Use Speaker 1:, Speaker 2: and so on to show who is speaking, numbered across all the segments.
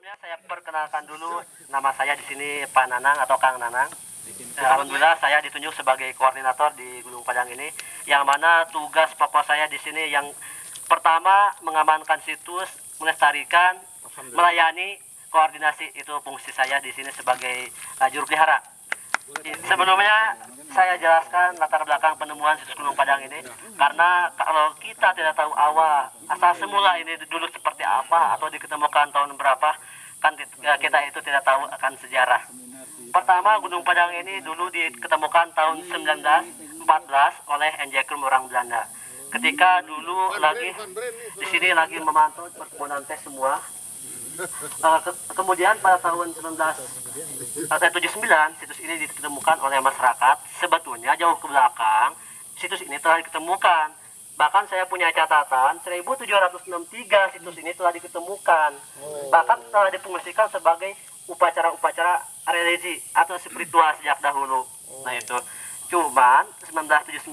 Speaker 1: Sebelumnya saya perkenalkan dulu, nama saya di sini Pak Nanang atau Kang Nanang. Alhamdulillah saya ditunjuk sebagai koordinator di Gunung Padang ini, yang mana tugas pokok saya di sini yang pertama mengamankan situs, melestarikan, melayani, koordinasi, itu fungsi saya di sini sebagai juru pelihara. Sebelumnya saya jelaskan latar belakang penemuan situs Gunung Padang ini, karena kalau kita tidak tahu awal asal semula ini dulu seperti apa atau diketemukan tahun berapa, kan kita itu tidak tahu akan sejarah. Pertama, Gunung Padang ini dulu diketemukan tahun 1914 oleh Enjekrum orang Belanda. Ketika dulu lagi di sini lagi memantau perkebunan teh semua. Kemudian pada tahun 1979 situs ini ditemukan oleh masyarakat. Sebetulnya jauh ke belakang situs ini telah ditemukan. Bahkan saya punya catatan 1763 situs ini telah ditemukan. Bahkan telah difungsikan sebagai upacara-upacara religi atau spiritual sejak dahulu. Nah itu. Cuman 1979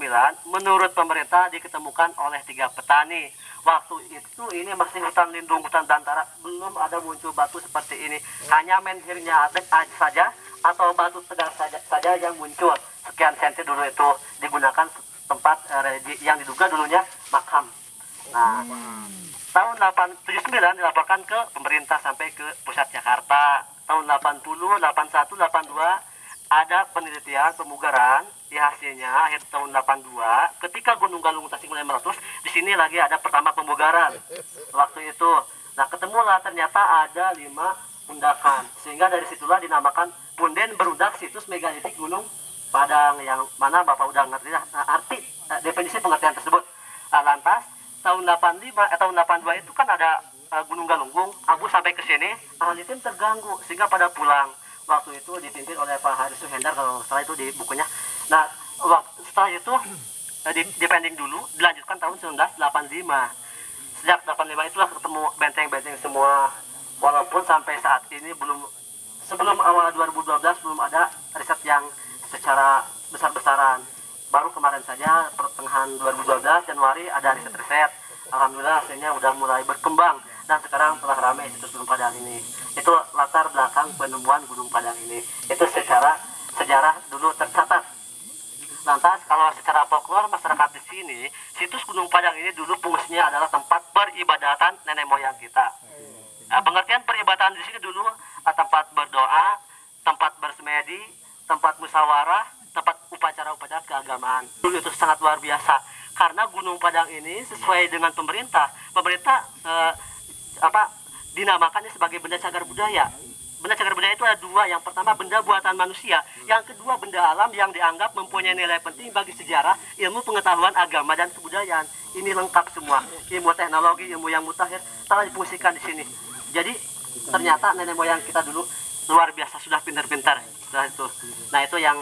Speaker 1: menurut pemerintah diketemukan oleh 3 petani. Waktu itu ini masih hutan lindung, hutan belantara, belum ada muncul batu seperti ini. Hanya menhirnya saja atau batu tegar saja yang muncul. Sekian senti dulu itu digunakan tempat religi yang diduga dulunya makam. Nah, tahun 79 dilaporkan ke pemerintah sampai ke pusat Jakarta. Tahun 80, 81, 82 ada penelitian pemugaran. Di hasilnya akhir tahun 82 ketika Gunung Galunggung Tasik mulai meletus, di sini lagi ada pertama pemugaran waktu itu. Nah ketemulah ternyata ada 5 pundakan, sehingga dari situlah dinamakan Punden Berudak Situs Megalitik Gunung Padang, yang mana Bapak udah ngerti arti definisi pengertian tersebut. Lantas tahun 82 itu kan ada Gunung Galunggung, Abu sampai ke sini, ahli tim terganggu sehingga pada pulang. Waktu itu dipimpin oleh Pak Haris Suhendar kalau setelah itu di bukunya. Nah, setelah itu dipending dulu, dilanjutkan tahun 1985. Sejak 85 itulah ketemu benteng-benteng semua. Walaupun sampai saat ini sebelum awal 2012 belum ada riset yang secara besar-besaran. Baru kemarin saja pertengahan 2012 Januari ada riset-riset. Alhamdulillah hasilnya udah mulai berkembang dan sekarang telah ramai situs Gunung Padang ini. Itu latar belakang penemuan Gunung Padang ini. Itu secara sejarah dulu tercatat. Lantas kalau secara folklor masyarakat di sini, situs Gunung Padang ini dulu fungsinya adalah tempat peribadatan nenek moyang kita. Pengertian peribadatan di sini dulu tempat berdoa, tempat bersemedi, tempat musyawarah, tempat upacara-upacara keagamaan. Dulu itu sangat luar biasa karena Gunung Padang ini sesuai dengan pemerintah dinamakannya sebagai benda cagar budaya. Benda cagar budaya itu ada 2. Yang pertama benda buatan manusia, yang kedua benda alam yang dianggap mempunyai nilai penting bagi sejarah, ilmu pengetahuan agama dan kebudayaan. Ini lengkap semua. Ilmu teknologi, ilmu yang mutakhir telah difungsikan di sini. Jadi ternyata nenek moyang kita dulu luar biasa, sudah pintar-pintar. Nah itu yang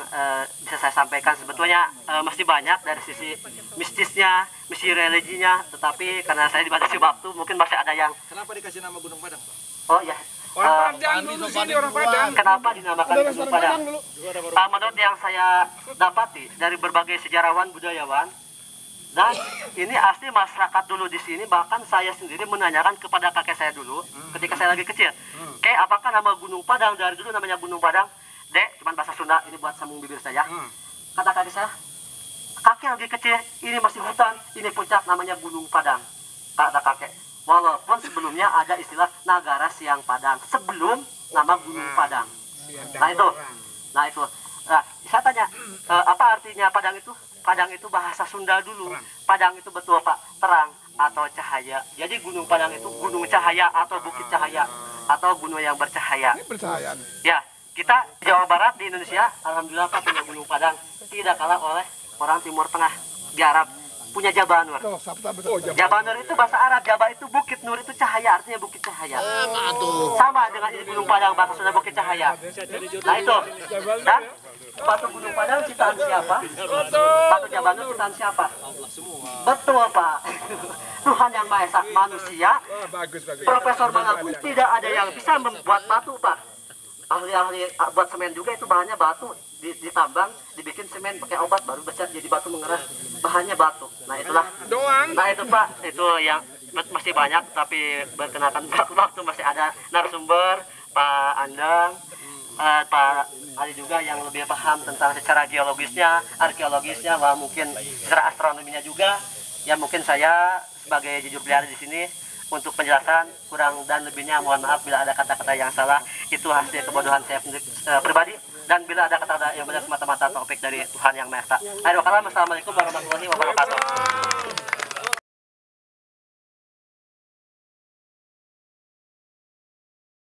Speaker 1: bisa saya sampaikan. Sebetulnya masih banyak dari sisi mistisnya, misi religinya, tetapi karena saya dibatasi waktu mungkin masih ada yang.
Speaker 2: Kenapa dikasih nama Gunung Padang?
Speaker 1: Oh ya,
Speaker 2: Orang Padang dulu sini orang Padang.
Speaker 1: kenapa dinamakan Gunung Padang? Menurut yang saya dapati dari berbagai sejarawan budayawan, dan ini asli masyarakat dulu di sini, bahkan saya sendiri menanyakan kepada kakek saya dulu ketika saya lagi kecil, kayak apakah nama Gunung Padang dari dulu namanya Gunung Padang? Dek, cuman bahasa Sunda, ini buat sambung bibir saya. Kata kakek saya, kakek lagi kecil, ini masih hutan, ini puncak namanya Gunung Padang. Kata kakek, walaupun sebelumnya ada istilah Nagara Siang Padang sebelum nama Gunung Padang. Nah itu. Nah, saya tanya, apa artinya Padang itu? Padang itu bahasa Sunda dulu. Padang itu betul Pak, terang atau cahaya. Jadi Gunung Padang itu gunung cahaya atau bukit cahaya atau gunung yang bercahaya. Ya, kita di Jawa Barat di Indonesia, alhamdulillah Pak punya Gunung Padang, tidak kalah oleh orang Timur Tengah di Arab. Punya Jabal Nur. Jabal Nur itu bahasa Arab, Jabal itu bukit, Nur itu cahaya, artinya bukit cahaya. Sama dengan ini Gunung Padang, bahasa Sunda bukit cahaya. Nah itu. Dan batu Gunung Padang ciptaan siapa? Batu Jabal Nur ciptaan siapa? Betul Pak. Tuhan yang Maha Esa, manusia. Profesor mengaku tidak ada yang bisa membuat batu Pak. Ahli-ahli buat semen juga itu bahannya batu, ditambang, dibikin semen pakai obat baru besar jadi batu mengeras, bahannya batu. Nah itulah. Nah itu Pak, itu yang masih banyak, tapi berkenakan waktu masih ada narasumber Pak Andang, Pak Ali juga yang lebih paham tentang secara geologisnya, arkeologisnya, bahwa mungkin secara astronominya juga. Ya mungkin saya sebagai jujur bicara di sini untuk penjelasan kurang dan lebihnya mohon maaf bila ada kata-kata yang salah, itu hasil kebodohan saya pribadi, dan bila ada kata-kata yang benar semata-mata topik dari Tuhan Yang Maha Esa. Akhirul kalam, assalamualaikum warahmatullahi wabarakatuh.